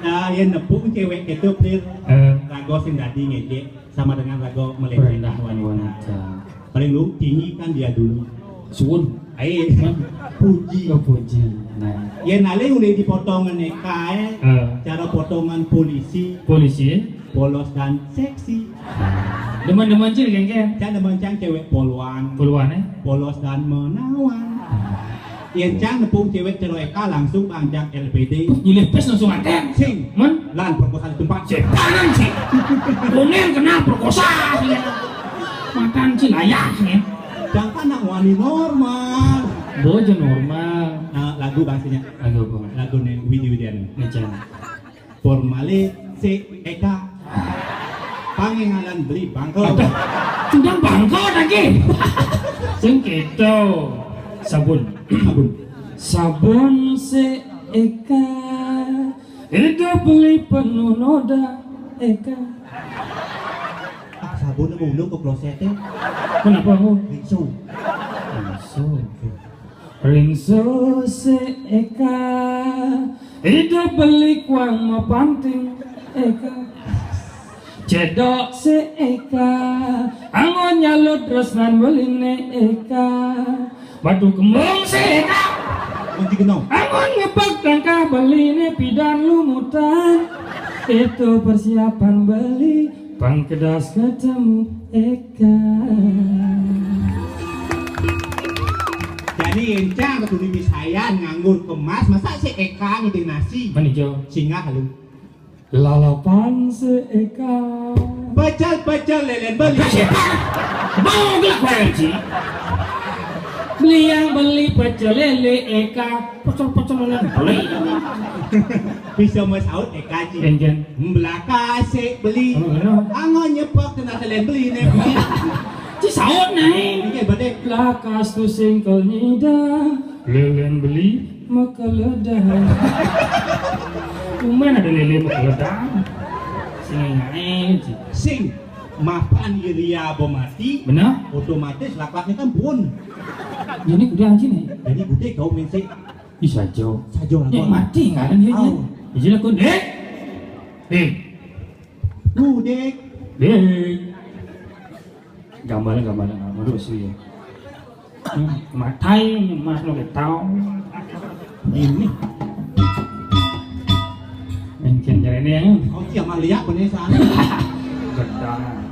Yang nepuk cewek itu clear rago sing dadi ngejek sama dengan rago melecehkan wanita. Paling lu tinggi kan dia dulu. Suwun. Puji. Oh puji. Nah. Ya nale udah dipotongan kae. Cara potongan polisi. Polisi. Polos dan seksi. Deman-deman cil geng-geng. Jangan demen cewek poluan. Poluan Polos dan menawan. Yang cang nepung cewek ceroeka langsung panjang LPD. Dilepes langsung ada. Sing, Man, lan perkosaan tempat cek. kanan sih. Kuning kena perkosa sih. Makan sih layak ya. Jangan anak wani normal. Bojo normal. Lagu bahasanya. Lagu apa? Lagu nih Widi Widian. Macam. Formale si Eka. Pangingalan beli bangko. Sudah bangko lagi. Sing gitu. Sabun. Sabun si Eka. Eka beli penuh noda Eka. Sabun mau lu ke klosetnya. Kenapa aku? Ringso si Eka. Eka beli kuang mau panting Eka. Cedok si Eka. Angon nyalut terus nan beline Eka. Batu kembung si Eka. Kunci kenal. Angon ngepak tangka beline pidan lumutan. Itu persiapan beli pangkedas ketemu Eka. Jadi encang ketuli misayan nganggur kemas masa si Eka ngidin nasi. Manijo. Singa halu. Lalapan si Eka. Bacal lelen beli. Mau gelak wajib. Beli yang beli pecel lele Eka. Pocong mana beli. Bisa masaut Eka ji. Enjen. Belaka si beli. Angon nyepok tenar lelen beli nih. Ci saut naik. Ini badai. Lakas tu singkel nyida. Lelen beli maka ledah. Cuman ada lele maka ledah. Sing Sing mapan Iria bomati. benar? Otomatis lak-laknya kan pun. Jadi udah anjing nih. Jadi bude kau mensi Bisa jauh. sajo Dia lah. mati nggak ada dia. Jadi aku dek. Budek. Dek. Gambar sih ya. Matai mas lo tahu. Ini. Encen jare ini ya. Kau siapa lihat bener sana. Gedang.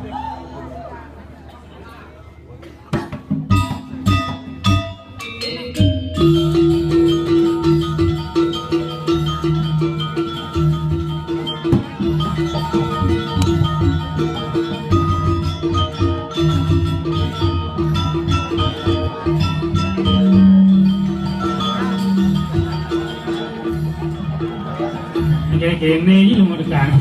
Kayak gini ini lu mau dekat.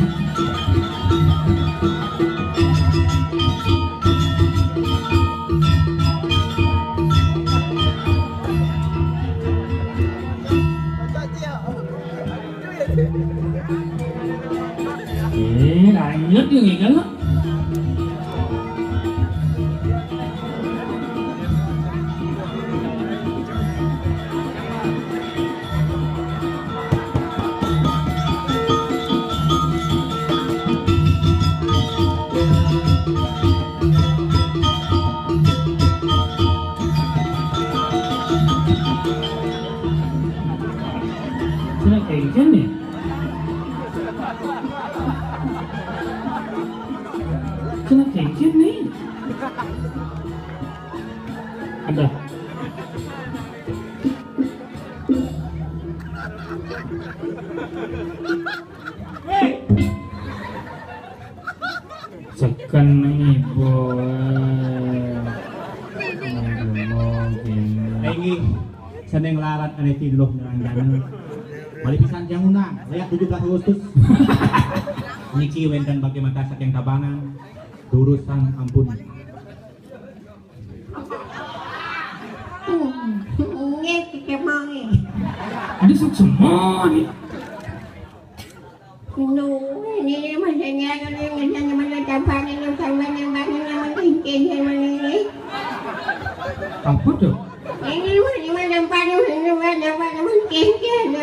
Lanjut juga kan lo. Sudah kayak gini. Kenapa kayak gini? Ada. Sekan ibu. Lagi seneng larat ane tiluh nyerangan. Mali pisan jang unang, lihat 17 Agustus. Niki wenten bagi mata saking tabanan. Urusan ampun. Nghe cái mong này. Ini semua nih. No, ini masanya kan yang masanya mana campang yang sama yang bangun yang mungkin yang mana ini. Apa tuh? Ini mana campang yang mana mungkin kan.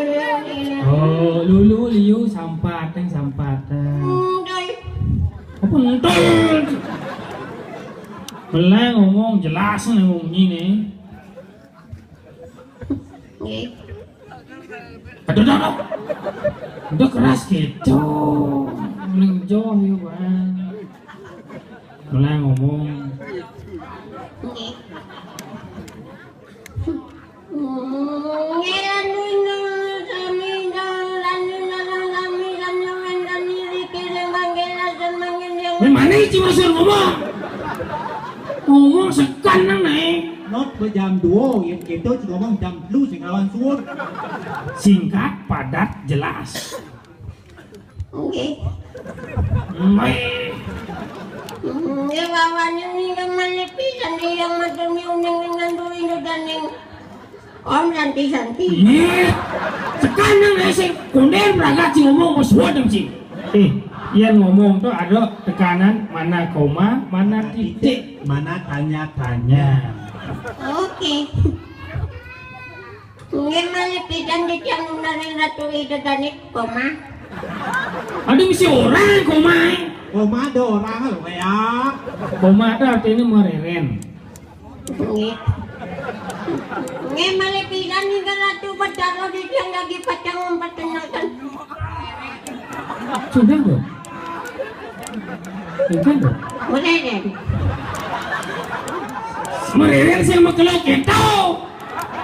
Oh, lulu yu sampatan sampatan. Doi. Apa entul? Belah ngomong jelas nih ngomong ini. Nggih. Aduh. Udah keras gitu. Mending jauh ya bang. Belah ngomong. Nggih. Mana cuma suruh ngomong? Ngomong sekan nang nih. Not jam 2 yang kita cuma ngomong jam lu sing lawan suur. Singkat, padat, jelas. Nggih. Baik. Ya bawanya ni kan malepisan dia yang macam ni uning dengan duri dan yang om santi. Sekarang nih sih kunden beragak sih ngomong mau suat dong sih. Yang ngomong tuh ada tekanan mana koma, mana titik, mana tanya-tanya. Oke. Ni malepisan dia yang dari ratu itu dan koma. Ada misi orang koma. Koma ada orang loh ya. Koma itu artinya mereren. Nggih. Nge malepisan ni kan ratu pacaro dia yang lagi pacang memperkenalkan. Sudah dong. Sudah dong. Mereren. Mereren sih mau kelok gitu.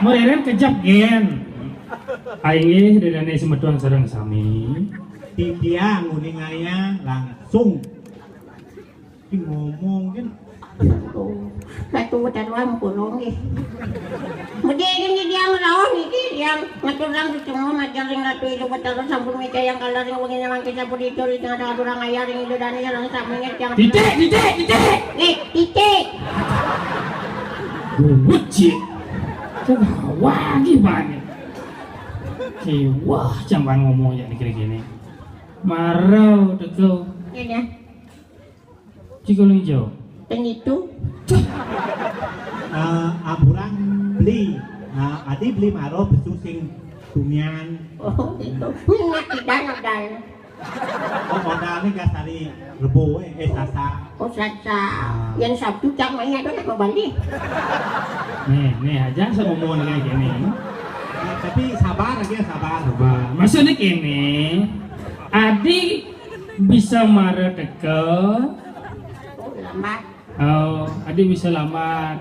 Mereren kejap gen. Aing di dana semetuan sareng sami. Dia nguningaya langsung. Ini ngomong kan. Ratu putaruan pulong ni. Mungkin ni dia ngelawan ni yang ngatur lang tu semua majaring ratu itu putaruan sampun meja yang kalaring mungkin yang kita budi curi dengan ada orang ayah yang itu dan yang samanya yang Titik. titik. Wuci. Wah gimana? Wah jangan ngomong ya gini. Marau dekau. Ya. Cikulung hijau. Pengitu. Aburang beli. Adi beli maro besu sing tumian. Oh itu. Ingat tidak modal. Oh modal ni kasari rebo sasa. Oh sasa. Yang Sabtu cak mainnya tu nak balik. Nih aja saya ngomong kayak gini. Tapi sabar lagi sabar. Maksudnya gini, Adi bisa marah deket. Lambat. Oh, Adi bisa lambat.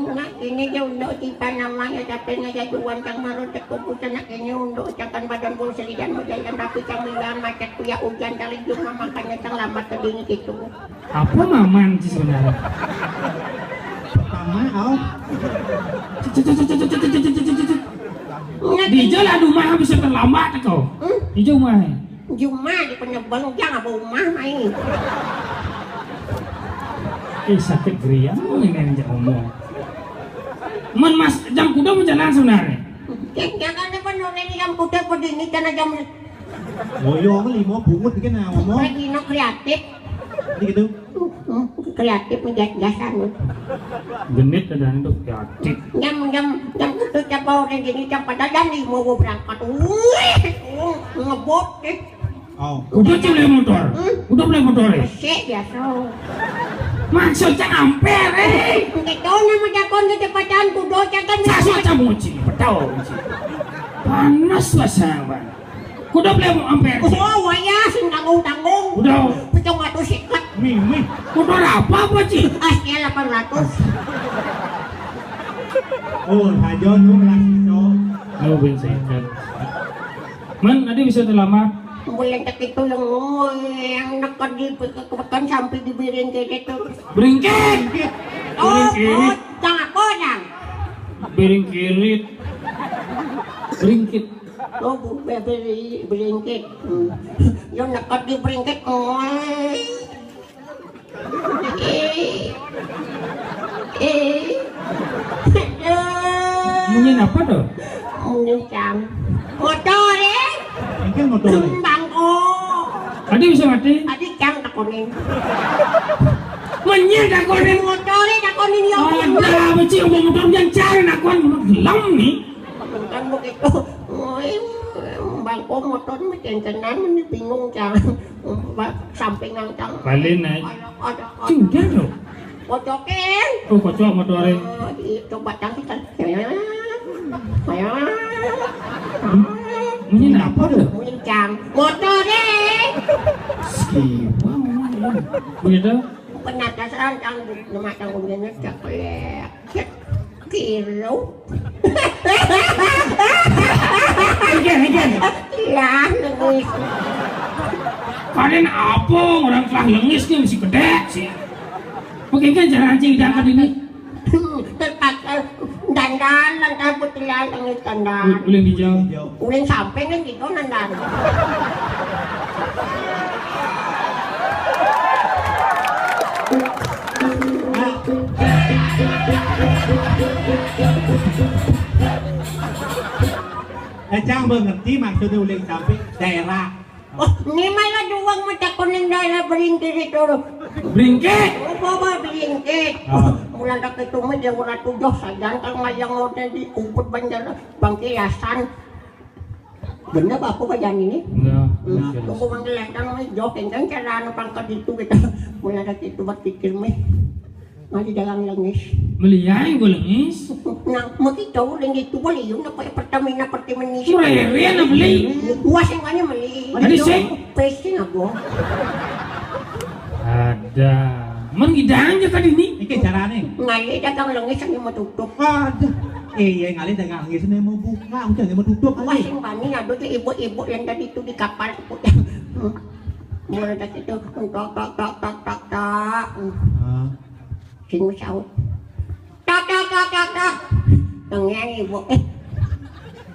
Nak ini je untuk tipan namanya tapi ngaja tuan cang marut kekupusan nak ini untuk cakan badan bulu selidan berjalan tapi cang bilang macet kuya hujan kali cuma makanya cang lambat tadi gitu. Apa maman sih sebenarnya? Pertama Di jalan rumah bisa terlambat kau. Di rumah. Juma di penyebang jangan apa rumah main. Sakit geria, ini yang ngomong. Mas jam kuda berjalan sebenarnya. Jangan apa nolak jam kuda berdini karena jam. Loyo ko limo bungut kan ngomong. Lagi no kreatif. Gitu. Kreatif menjagasan. Genit ada itu kreatif. Jam kuda capau dan gini jam pada jam 5 mau berangkat. Ngebot deh. Oh. Udah beli motor. Udah beli motor. Sek biasa. Maksudnya amper Gitu nama jakon di depan kudo jangan Saswa camuci, betul. Panas lah sahabat. Kuda beli amper. Oh waya sing tanggung. Udah. Pecong atuh sikat. Mimi. Kuda apa Ci? Asnya 800. Oh, hajon nu lasiso. Mau bensin. Man, tadi bisa terlama. Bulan itu yang dekat di kebetulan sampai di Beringkit itu. Beringkit. Oh, jangan kodang. Beringkit. Beringkit. Oh, Beringkit. Yang dekat di Beringkit. Mungkin apa tuh? Mungkin jam. Motor Mungkin motor. Sumbang kok. Tadi bisa mati? Adik jam takonin. Menyir takonin. Motornya takonin ya. Ada apa sih ngomong motor yang cari nakon gelam nih? Kan begitu. bangko motor macam tenan meni bingung cang. Sampingan cang. Balen naik. Ada. Sudah loh. Kocokin. Oh kocok motornya. Coba cang kita. Ini apa tuh? Cang. Motor deh. Siapa? Begitu? Penatasan cang rumah cang kemudian caklek. Kilo. Again. Lah, nangis. Kalian apa? Orang telah lengis nih masih gede sih. Oke kan cara anjing diangkat ini. Terpaksa dandan lantai putihan nangis dandan. Uling hijau. Uling samping kan gitu dandan. Cang mengerti maksudnya uling sampai daerah. Oh, ni malah duwang mata kuning daerah beringkit itu. Beringkit. Apa beringkit? Mulan tak itu mah dia orang tujuh saja kalau mayang orang di umput banjar bangkilasan. Bener apa kajian ini? Enggak. Tunggu manggilan mah jokin kan cara anu pangkat itu kita. Mulan tak itu berpikir mah. Mari dalam lengis. Melihat gue lengis. Nah, makito lengis itu boleh yun na Pertamina Pertamina. Suraya na beli. Wasing kanya mali. Ano sih? Pwede na po. Ada. Mengidang aja tadi ini. Ini caranya. Ngali dagang lengis ang matutok. Aduh. Iya ngali dagang ngis ini mau buka, udah mau tutup kali. Wasing kanya nga doon ibu-ibu yang tadi itu di kapal po. Mula na ito, tak. Sino sahut? Tak. Nangyang ibu.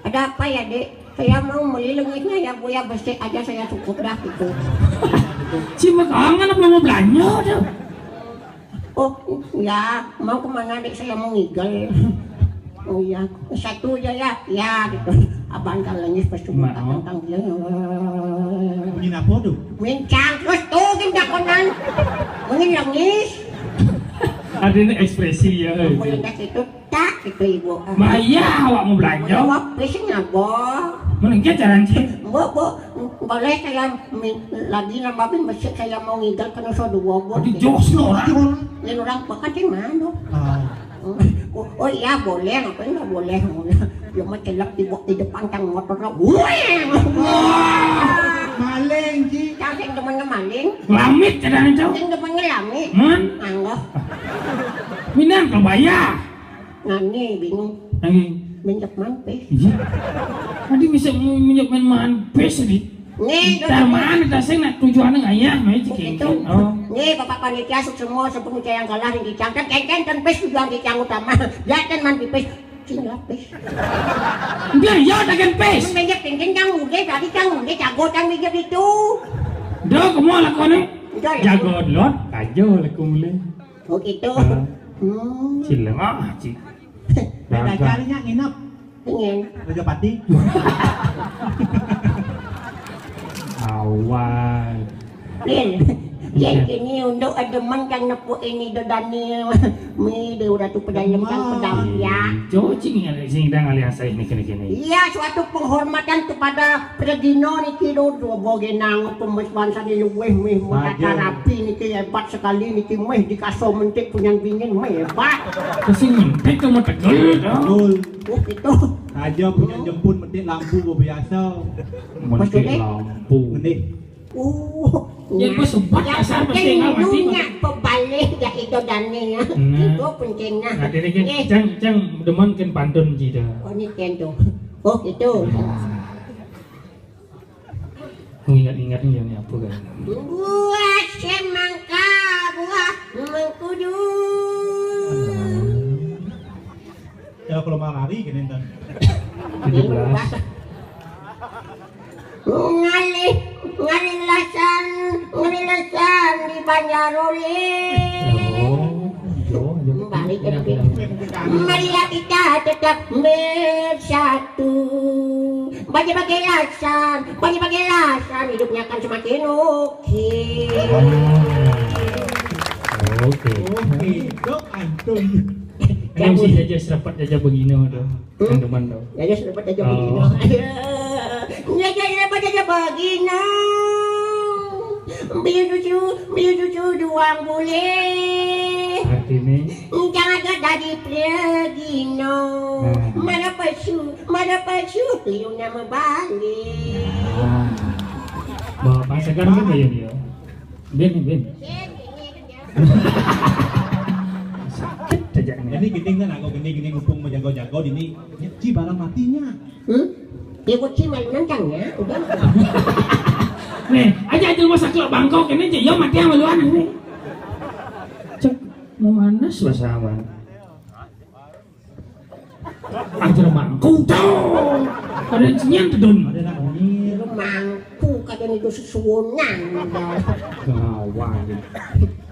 Ada apa ya dek? Saya mau beli lengisnya ya bu ya, bersih aja saya cukup dah itu. Si makangan apa mau belanja tuh? Oh ya, mau kemana dek? Saya mau ngigel. Oh ya, satu aja ya, ya gitu. Abang kan lengis percuma tentang dia. Bunyi apa tuh? Mincang terus tuh kita konan, mungkin lengis. Ada ini ekspresi ya. Boleh kasih itu tak itu ibu. Maya awak mau belanja? Jawab pesnya boh. Menengah cara anjing. Bu, boleh saya lagi nambahin masih saya mau ngigel karena saya dua bu. Di jos orang. Lain orang pekan di mana? Oh iya boleh, ngapain nggak boleh? Yang mau celak di depan tang motor lah. Maling ji. Kasih temannya maling. Lamit cara anjing. Yang temannya lamit. Anggap. Minang kau bayar. Nani bingung. Anjing. Minyak mampis. Iya. Tadi bisa minyak mampis nih. Nih, Kita mana kita sih nak tujuannya ayah, macam itu. Oh. Nih, bapak panitia semua sebelum saya yang kalah di cangkat, kan pes tujuan di cang utama. Jangan mandi pes, sini pes. Dia ya dengan pes. Minyak tinggi cang udah, tadi cang udah jago cang minyak itu. Dah, kamu lakukan ni. Jago lot, kajo lakukan mulai. Oh gitu. Cilang ah, cik. Carinya nginep. Ingin. Raja Pati. Awal. Lil, yang ini untuk ademan kan nepu ini dodani. Mi dia udah tuh pedalam kan pedam ya. Cocing yang sini dah ngalih asai ni kini. Iya, suatu penghormatan kepada Predino niki do bogenang pembesbansa di luweh meh mata rapi niki hebat sekali niki meh dikaso mentik punya bingin meh hebat. Kasih mentek tu mata gol. Betul. Oh gitu. Aja punya jemput mentik lampu biasa. Mentek lampu. Mentik. Yang bersumpah asal pasti nggak mati. Dunia pebalik ya itu dani ya. Itu pentingnya. Ada lagi cang deman kan pantun jida. Oh ini kendo. Oh gitu. Ingat-ingat ni apa kan? Buah semangka, buah mengkudu. Ya kalau mau lari gini ntar. 17. Ngalilasan di Banjaroli. Balik ke marilah kita tetap bersatu. Bagi-bagi lasan, hidupnya akan semakin oke. Oke. Dok antum. Kan mesti jaja serapat jaja begini tu. Yang deman tu. Ya sudah dapat aja begini. Jajan apa jajan begini? Beli susu doang boleh. Artinya Jangan dari pergi no. Mana pasu, pilih nama balik. bawa pasakan gitu ya dia. Ben. Sakit aja nih. Jadi gini kan aku gini ngumpung menjago-jago ini ci barang matinya. Ya buat si malu nancangnya, udah. Nih, aja masak lo Bangkok ini aja, yo mati yang maluan ini. Cek mau manas bersama. Ajar mangkuk dong. Ada cinyang tuh don. Ada nak ini. Lu mangku kadang itu sesuonan. Gawat.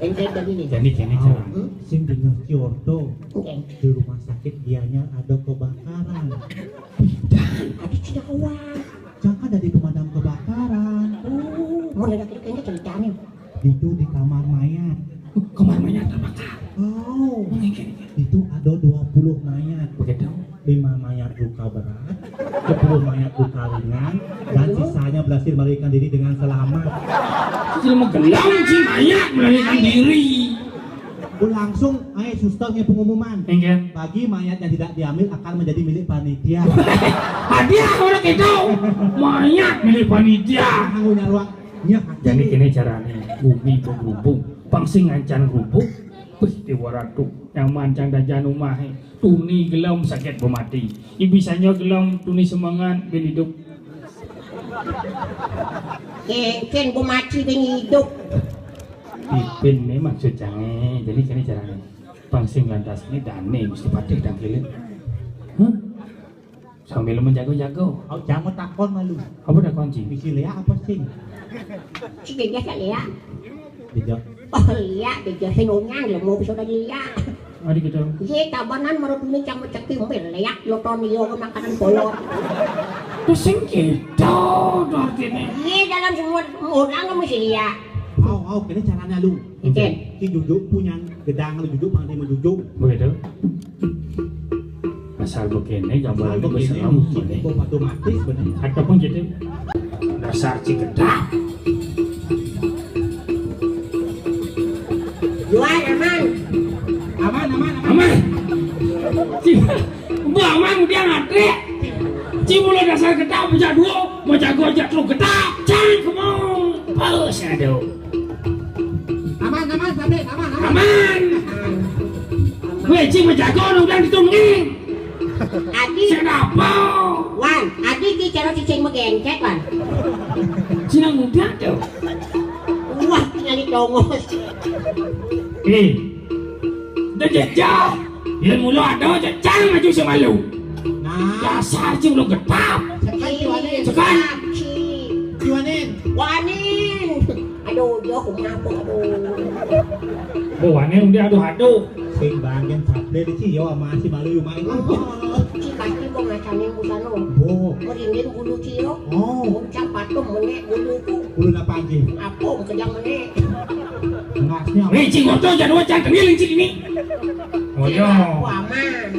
Ente tadi nih. Jadi kini cara. Sing dengar Kyoto Oke. di rumah sakit dianya ada kebakaran. Ada tidak uang. Jangan dari pemadam kebakaran. Mau lihat kayaknya ceritanya. Itu di kamar mayat. Kamar mayat terbakar. Oh, itu ada 20 mayat. Begitu. 5 mayat luka berat, 10 mayat luka ringan, dan sisanya berhasil melarikan diri dengan selamat. Cuma gelang si mayat melarikan diri. Langsung, susternya pengumuman. Enggak. Bagi mayat yang tidak diambil akan menjadi milik panitia. Hadiah orang itu. Mayat milik panitia. Anggunya ruangnya. Jadi kini caranya bumi bergerubung, pangsing ancan gerubung, di waratu yang mancang dajan rumah, tuni gelam sakit bermati, ibisanya gelam tuni semangat ben hidup. Ken bu mati ben hidup. Pipin ini maksud jangan, jadi kini caranya pangsing lantas ini dane mesti patih dan kilin. Sambil menjago-jago. Oh, jangan takon malu. Apa dah kunci? Misi Lea apa sih? Si dia biasa lihat. Dijawab. Oh iya, dia senongnya mau bisa dari lihat. Adik kita. Ye tabanan marut ini cang cekti meleyak lo tonio ke makanan bolor. Pusing kita artinya. Ye dalam semua orang kan mesti lihat. Kini caranya lu. Ijen. Si duduk punya gedang lu duduk, mandi mau duduk. Begitu. Asal begini gambar itu berselam ini otomatis benar. ataupun gitu dasar cikedak. Jual aman. Aman. Mbak aman dia ngantri. Mulai dasar kedak baca dua, baca gojek lu kedak. Jangan kemau. Paus aduh. Aman, Sabit, Aman. Weh, menjaga udah ditungguin. Adi, Kenapa? Wan, Adi di cara cicing megencet, Wan. Sinang muda tuh. Wah, tinggal ditongos. Udah jejak. Yang mulu ada jejak maju sama lu. Nah, Dasar cing lu getap. Sekan. Wanin. Aduh, dia aku ngapung, aduh. Wanin dia aduh. sing bagian sable di Cio sama si Malu main. Si kaki kok ngacanin busano. Oh. Merindin bulu Cio. Oh. Muncang patung menek buluku. Bulu apa aja? Apung kejang menek. Ngasnya. Weh, cing ngoto jangan wajah tengiling cing ini. Oh yo. Waman.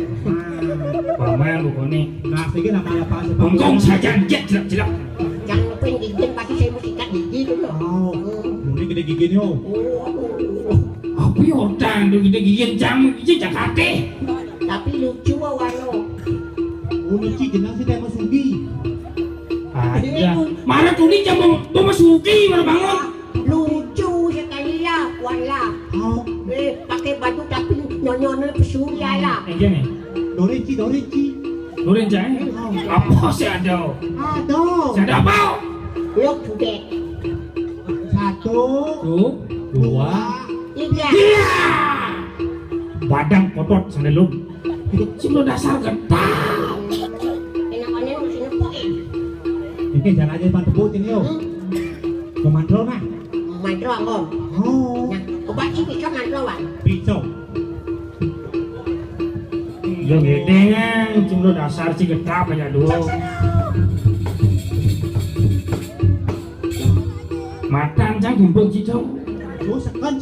Paman bukan nih. Ngasih ke nama apa sih? Bongkong saja jet jelak. Jangan lupain gigit pasti saya mesti kat gigi dulu. Oh. Mungkin gede gigi nih oh. Apa ya orang tuh kita gigit jam gigit Jakarta. Tapi lucu wano. Lucu jenang si Tema Sugi. Ada. Mana tuh nih jam mau masuki mana bangun? Lucu sekali lah, wala. Oh. Pakai baju tapi nyonya pesurya lah. Ini nih. Dorici. Nurin jang. Apa sih ada? Aduh. Ada apa? Lok sudah. 1, Tuh. 2. 3. Iya. Badang kotot senelum. Cuma dasar getah. Enak-enak mesti nepoin. Ini jangan aja bantu buatin yo. Komando mah. Mandro angom. Oh. Nah, obat sih bisa mandro wan. Pisau. Yang gede kan, cuma dasar sih getah banyak dulu. Matan jang gumpung cicau. Oh, sekan.